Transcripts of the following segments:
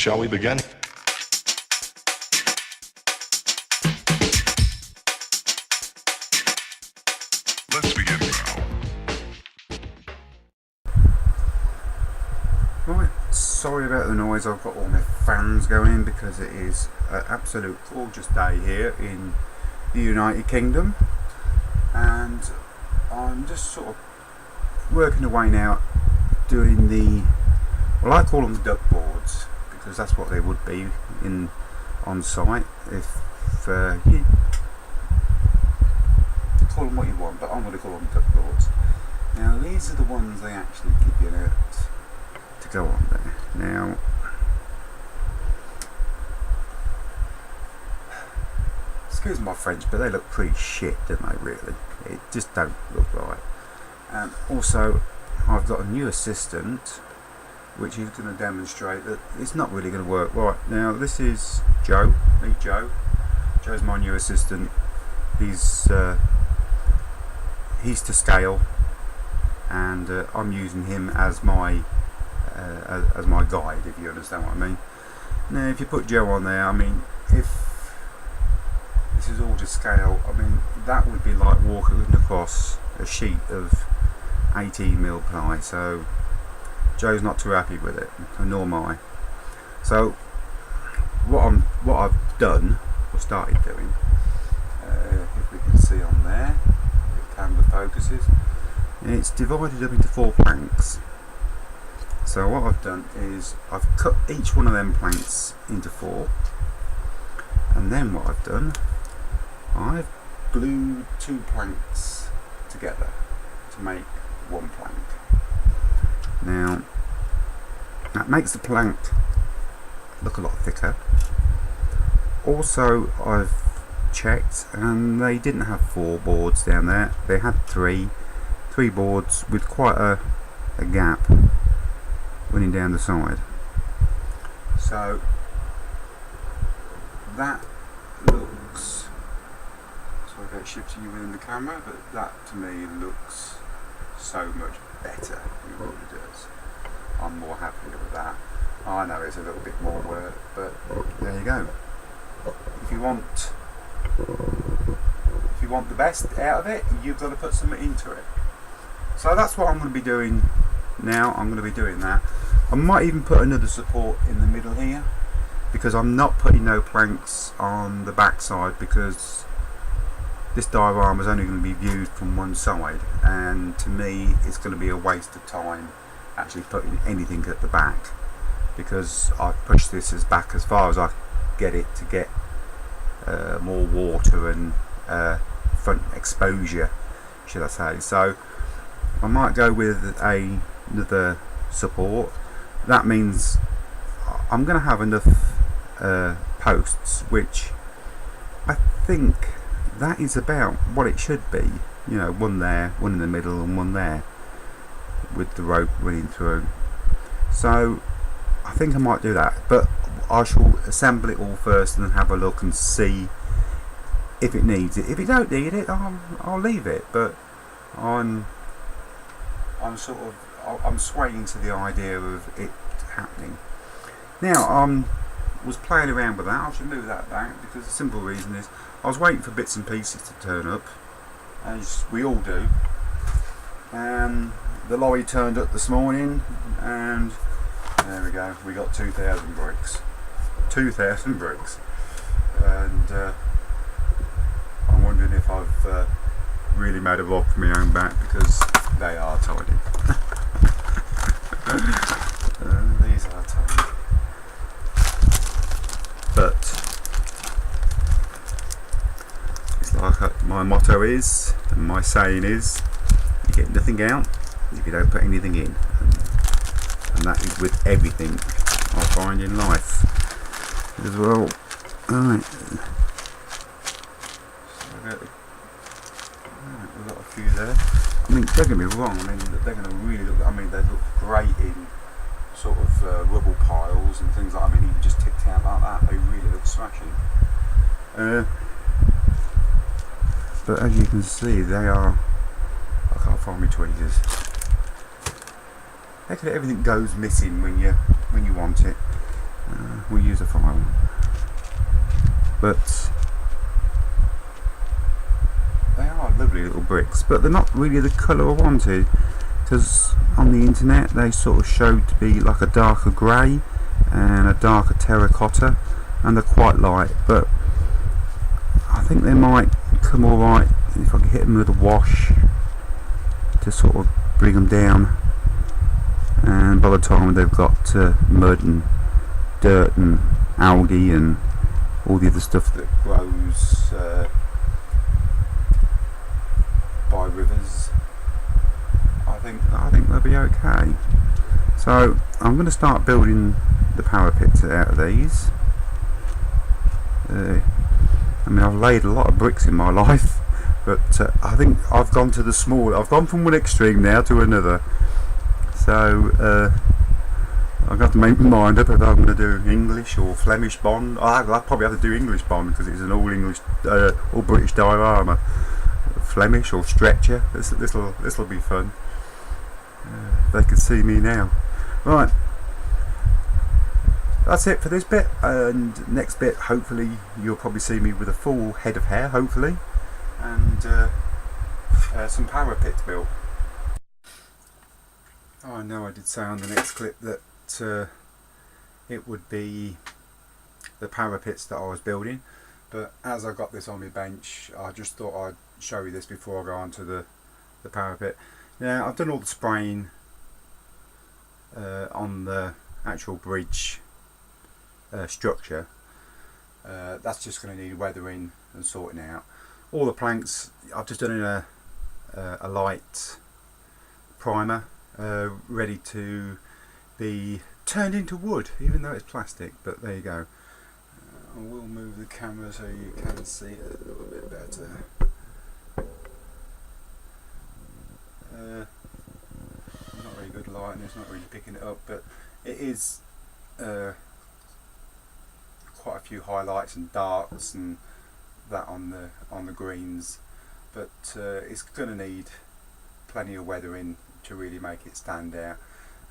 Shall we begin? Let's begin now. Right, sorry about the noise. I've got all my fans going because it is an absolute gorgeous day here in the United Kingdom, and I'm just sort of working away now doing the, well, I call them duck boards because that's what they would be on site. If you call them what you want, but I'm going to call them duck boards. Now these are the ones they actually give you to go on there. Now excuse my French, but they look pretty shit, don't they, really? It just don't look right. Also, I've got a new assistant which is going to demonstrate that it's not really going to work right. Now this is Joe. Meet Joe. Joe's my new assistant. He's to scale, and I'm using him as my guide, if you understand what I mean. Now if you put Joe on there, I mean, if this is all to scale, I mean, that would be like walking across a sheet of 18mm ply, so Joe's not too happy with it, and nor am I. So what I've done, or started doing, if we can see on there, the camera focuses, it's divided up into 4 planks. So what I've done is I've cut each one of them planks into 4, and then what I've done, I've glued 2 planks together to make 1 plank. Now that makes the plank look a lot thicker. Also, I've checked and they didn't have 4 boards down there, they had 3 boards with quite a gap running down the side. So that looks, sorry about shifting you within the camera, but that to me looks so much better. It really does. I'm more happy with that. I know it's a little bit more work, but there you go. If you want the best out of it, you've got to put something into it. So that's what I'm going to be doing now. I'm going to be doing that. I might even put another support in the middle here, because I'm not putting no planks on the back side, because this diorama is only going to be viewed from one side, and to me it's going to be a waste of time actually putting anything at the back, because I've pushed this as back as far as I get it to get more water and front exposure, should I say. So I might go with another support. That means I'm going to have enough posts, which I think that is about what it should be. You know, one there, one in the middle, and one there with the rope running through. So I think I might do that, but I shall assemble it all first and then have a look and see if it needs it. If it don't need it, I'll leave it. But I'm swaying to the idea of it happening. Now was playing around with that. I should move that back, because the simple reason is I was waiting for bits and pieces to turn up, as we all do. The lorry turned up this morning, and there we go. We got 2,000 bricks. 2,000 bricks, and I'm wondering if I've really made a rock for my own back, because they are tiny. These are tiny. But it's like my motto is, and my saying is, you get nothing out if you don't put anything in, and that is with everything I find in life as well. Alright, so we've got a few there. I mean, don't get me wrong, I mean, they're going to really look, I mean, they look great in sort of rubble piles and things like that. I mean, even just ticked out like that, they really look smashing. But as you can see, they are, I can't find my tweezers. Everything goes missing when you want it. we'll use a file, but they are lovely little bricks, but they're not really the colour I wanted, because on the internet they sort of showed to be like a darker grey and a darker terracotta, and they're quite light, but I think they might come alright if I can hit them with a wash to sort of bring them down, and by the time they've got mud and dirt and algae and all the other stuff that grows by rivers, I think they'll be okay. So I'm going to start building the parapets out of these. I mean, I've laid a lot of bricks in my life, but I think I've gone to the small. I've gone from one extreme now to another. So I've got to make my mind up if I'm going to do English or Flemish bond. I'll probably have to do English bond because it's an all English, all British diorama. Flemish or stretcher. This'll be fun. They can see me now. Right. That's it for this bit, and next bit hopefully you'll probably see me with a full head of hair, hopefully, and some parapets built. Oh, I know I did say on the next clip that it would be the parapets that I was building, but as I got this on my bench, I just thought I'd show you this before I go on to the parapet. Now, I've done all the spraying on the actual bridge structure. That's just going to need weathering and sorting out. All the planks I've just done in a light primer, ready to be turned into wood, even though it's plastic, but there you go. I will move the camera so you can see it a little bit better. Not very good light and it's not really picking it up, but it is quite a few highlights and darks and that on the greens, but it's going to need plenty of weathering to really make it stand out.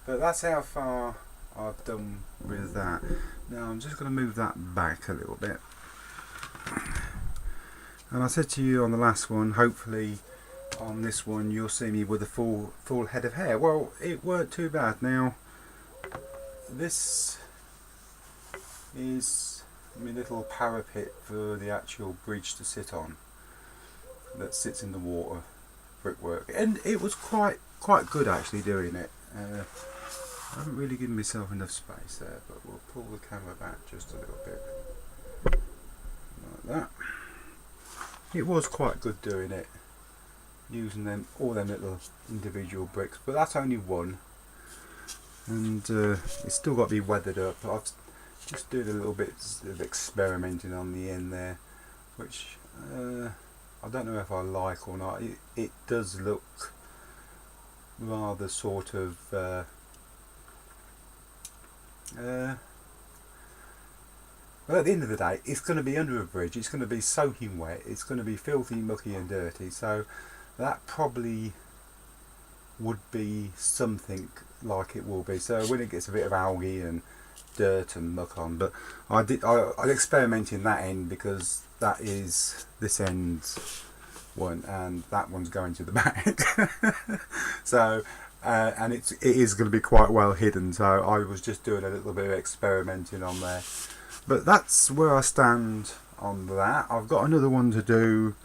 But that's how far I've done with that. Now I'm just going to move that back a little bit, and I said to you on the last one, hopefully on this one you'll see me with a full head of hair. Well, it weren't too bad. Now this is my little parapet for the actual bridge to sit on that sits in the water, brickwork, and it was quite good actually doing it. I haven't really given myself enough space there, but we'll pull the camera back just a little bit like that. It was quite good doing it, using all them little individual bricks, but that's only one, and it's still got to be weathered up. I've just doing a little bit of experimenting on the end there, which I don't know if I like or not. It does look rather sort of well, at the end of the day, it's going to be under a bridge, it's going to be soaking wet, it's going to be filthy, mucky and dirty, so that probably would be something like it will be. So when it gets a bit of algae and dirt and muck on, but I experiment in that end because that is this end's one and that one's going to the back. So and it is going to be quite well hidden, so I was just doing a little bit of experimenting on there. But that's where I stand on that. I've got another one to do,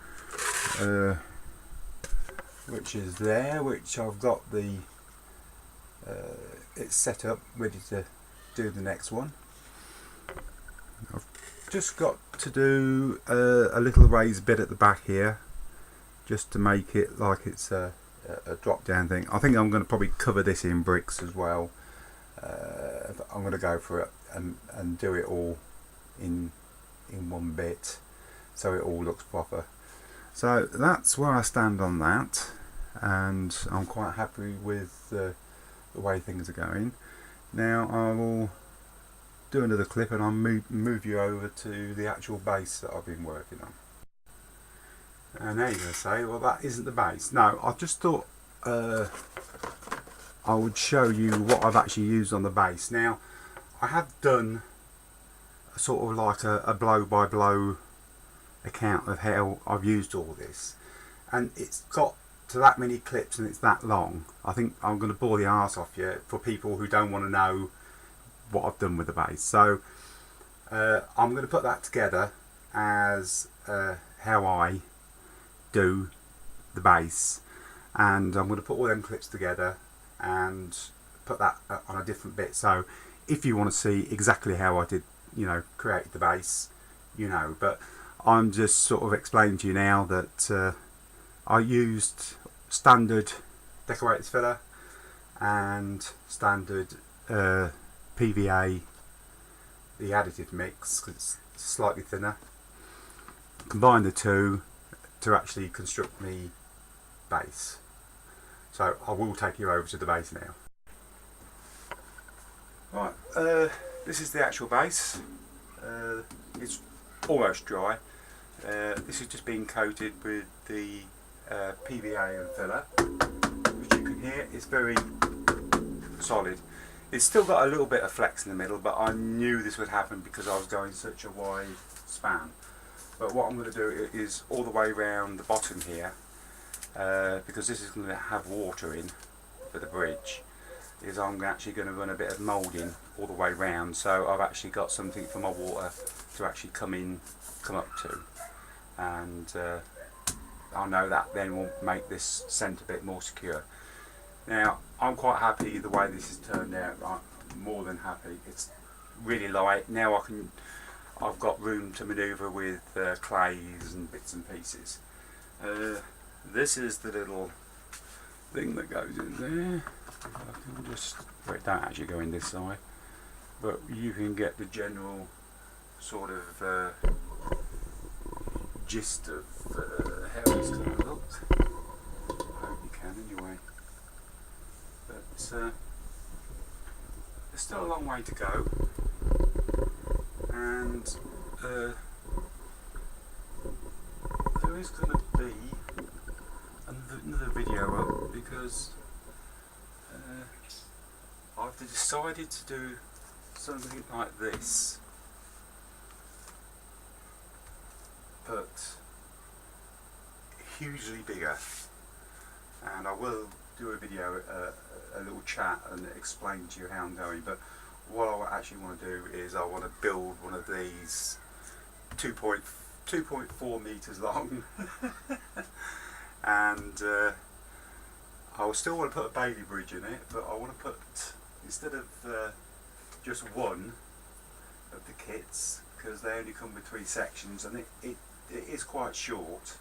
which is there, which I've got the it's set up ready to do the next one. I've just got to do a little raised bit at the back here, just to make it like it's a drop down thing. I think I'm going to probably cover this in bricks as well. I'm going to go for it and do it all in one bit so it all looks proper. So that's where I stand on that, and I'm quite happy with the way things are going. Now I will do another clip and I'll move you over to the actual base that I've been working on. And now you're going to say, well, that isn't the base. No, I just thought I would show you what I've actually used on the base. Now, I have done sort of like a blow by blow account of how I've used all this, and it's got to that many clips and it's that long. I think I'm going to bore the arse off you for people who don't want to know what I've done with the base. So I'm going to put that together as how I do the base, and I'm going to put all them clips together and put that on a different bit. So if you want to see exactly how I did, create the base, but I'm just sort of explaining to you now that I used standard decorators filler and standard PVA, the additive mix, because it's slightly thinner. Combine the two to actually construct the base. So I will take you over to the base now. Right, this is the actual base. It's almost dry. This is just being coated with the PVA and filler, which you can hear is very solid. It's still got a little bit of flex in the middle, but I knew this would happen because I was going such a wide span. But what I'm going to do is all the way around the bottom here, because this is going to have water in for the bridge, is I'm actually going to run a bit of moulding all the way round, so I've actually got something for my water to actually come up to, and I know that then will make this centre bit more secure. Now I'm quite happy the way this has turned out. I'm more than happy. It's really light. Now I've got room to manoeuvre with clays and bits and pieces. This is the little thing that goes in there. I can just, well, it don't actually go in this side, but you can get the general sort of gist of how it's going to look. I hope you can anyway. But there's still a long way to go, and there is going to be another video up because I've decided to do something like this, but hugely bigger, and I will do a video, a little chat, and explain to you how I'm going. But what I actually want to do is I want to build one of these 2.4 meters long and I still want to put a Bailey bridge in it, but I want to put, instead of just one of the kits, because they only come with 3 sections and it is quite short,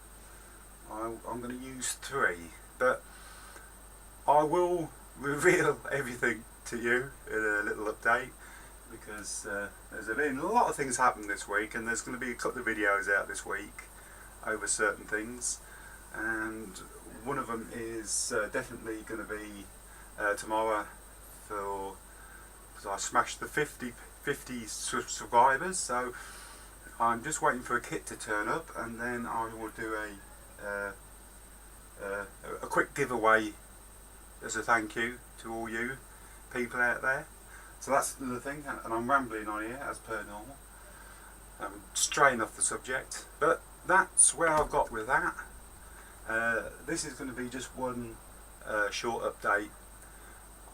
I'm going to use 3, but I will reveal everything to you in a little update, because there's been a lot of things happening this week, and there's going to be a couple of videos out this week over certain things, and one of them is definitely going to be tomorrow, because I smashed the 50 subscribers, so I'm just waiting for a kit to turn up, and then I will do a quick giveaway as a thank you to all you people out there. So that's another thing, and I'm rambling on here as per normal. I'm straying off the subject, but that's where I've got with that. This is going to be just one short update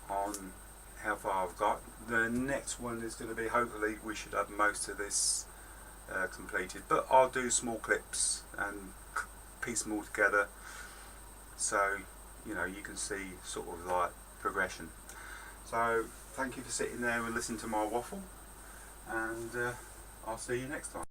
on how far I've got. The next one is going to be, hopefully we should have most of this completed, but I'll do small clips and piece them all together, so you can see sort of like progression. So thank you for sitting there and listening to my waffle, and I'll see you next time.